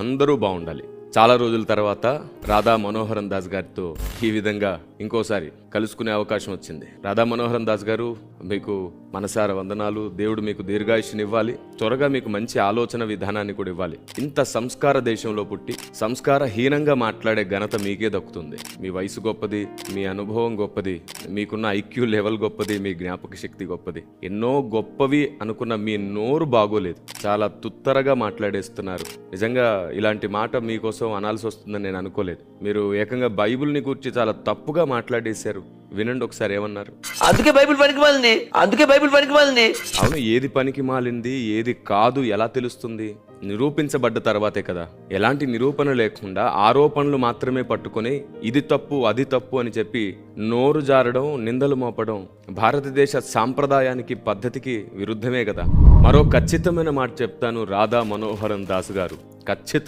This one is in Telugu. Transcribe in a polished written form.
అందరూ బాగుండాలి. చాలా రోజుల తర్వాత రాధా మనోహరన్ దాస్ గారితో ఈ విధంగా ఇంకోసారి కలుసుకునే అవకాశం వచ్చింది. రాధా మనోహరన్ దాస్ గారు, మీకు మనసార వందనాలు. దేవుడు మీకు దీర్ఘాయుష్ని ఇవ్వాలి, త్వరగా మీకు మంచి ఆలోచన విధానాన్ని కూడా ఇవ్వాలి. ఇంత సంస్కార దేశంలో పుట్టి సంస్కారహీనంగా మాట్లాడే ఘనత మీకే దక్కుతుంది. మీ వయసు గొప్పది, మీ అనుభవం గొప్పది, మీకున్న ఐక్యూ లెవెల్ గొప్పది, మీ జ్ఞాపక శక్తి గొప్పది. ఎన్నో గొప్పవి అనుకున్న మీ నోరు బాగోలేదు, చాలా తుత్తరగా మాట్లాడేస్తున్నారు. నిజంగా ఇలాంటి మాట మీకోసం అనాల్సి వస్తుందని నేను అనుకోలేదు. మీరు ఏకంగా బైబిల్ని గురించి చాలా తప్పుగా మాట్లాడేశారు. వినండి ఒకసారి ఏమన్నారు. అందుకే బైబిల్ పనికి మాలింది. అవును, ఏది పనికి మాలింది ఏది కాదు ఎలా తెలుస్తుంది? నిరూపించబడ్డ తర్వాతే కదా. ఎలాంటి నిరూపణ లేకుండా ఆరోపణలు మాత్రమే పట్టుకొని ఇది తప్పు అది తప్పు అని చెప్పి నోరు జారడం, నిందలు మోపడం భారతదేశ సాంప్రదాయానికి పద్ధతికి విరుద్ధమే కదా. మరో ఖచ్చితమైన మాట చెప్తాను రాధా మనోహరన్ దాస్ గారు,